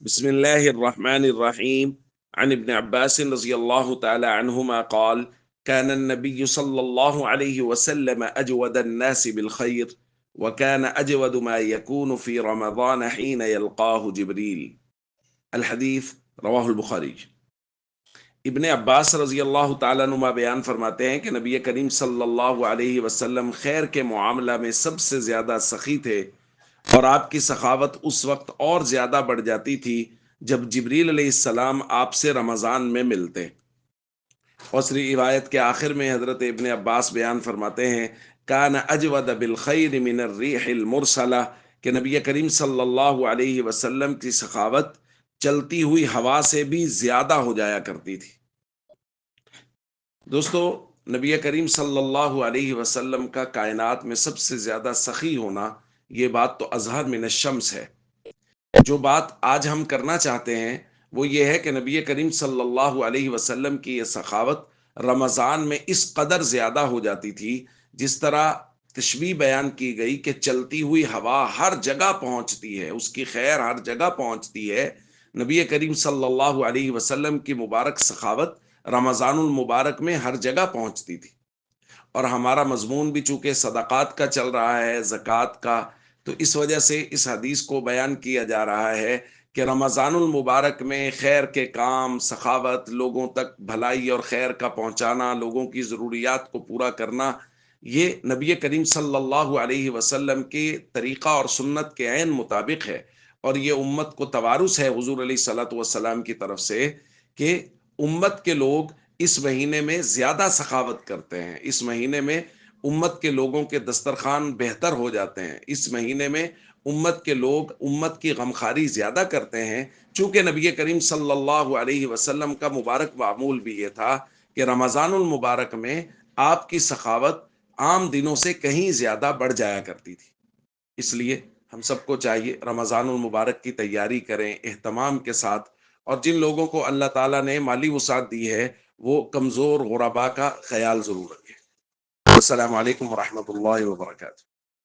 بسم الله الرحمن الرحيم. عن ابن عباس رضي الله تعالى عنهما قال: كان النبي صلى الله عليه وسلم أجود الناس بالخير، وكان أجود ما يكون في رمضان حين يلقاه جبريل. الحديث رواه البخاری۔ ابن عباس رضی اللہ تعالیٰ نما بیان فرماتے ہیں کہ نبی کریم صلی اللہ علیہ وسلم خیر کے معاملہ میں سب سے زیادہ سخی تھے، اور آپ کی سخاوت اس وقت اور زیادہ بڑھ جاتی تھی جب جبریل علیہ السلام آپ سے رمضان میں ملتے۔ دوسری روایت کے آخر میں حضرت ابن عباس بیان فرماتے ہیں: کان اجود بالخیر من الریح المرسلہ، کہ نبی کریم صلی اللہ علیہ وسلم کی سخاوت چلتی ہوئی ہوا سے بھی زیادہ ہو جایا کرتی تھی۔ دوستو، نبی کریم صلی اللہ علیہ وسلم کا کائنات میں سب سے زیادہ سخی ہونا، یہ بات تو اظہر من الشمس ہے۔ جو بات آج ہم کرنا چاہتے ہیں وہ یہ ہے کہ نبی کریم صلی اللہ علیہ وسلم کی یہ سخاوت رمضان میں اس قدر زیادہ ہو جاتی تھی، جس طرح تشبیہ بیان کی گئی کہ چلتی ہوئی ہوا ہر جگہ پہنچتی ہے، اس کی خیر ہر جگہ پہنچتی ہے۔ نبی کریم صلی اللہ علیہ وسلم کی مبارک سخاوت رمضان المبارک میں ہر جگہ پہنچتی تھی۔ اور ہمارا مضمون بھی چونکہ صدقات کا چل رہا ہے، زکوٰۃ کا، تو اس وجہ سے اس حدیث کو بیان کیا جا رہا ہے کہ رمضان المبارک میں خیر کے کام، سخاوت، لوگوں تک بھلائی اور خیر کا پہنچانا، لوگوں کی ضروریات کو پورا کرنا، یہ نبی کریم صلی اللہ علیہ وسلم کے طریقہ اور سنت کے عین مطابق ہے۔ اور یہ امت کو توارث ہے حضور علیہ الصلوۃ والسلام کی طرف سے کہ امت کے لوگ اس مہینے میں زیادہ سخاوت کرتے ہیں، اس مہینے میں امت کے لوگوں کے دسترخوان بہتر ہو جاتے ہیں، اس مہینے میں امت کے لوگ امت کی غمخواری زیادہ کرتے ہیں، چونکہ نبی کریم صلی اللہ علیہ وسلم کا مبارک معمول بھی یہ تھا کہ رمضان المبارک میں آپ کی سخاوت عام دنوں سے کہیں زیادہ بڑھ جایا کرتی تھی۔ اس لیے ہم سب کو چاہیے رمضان المبارک کی تیاری کریں اہتمام کے ساتھ، اور جن لوگوں کو اللہ تعالیٰ نے مالی وسعت دی ہے وہ کمزور غربا کا خیال ضرور رکھیں۔ السلام علیکم ورحمۃ اللہ وبرکاتہ۔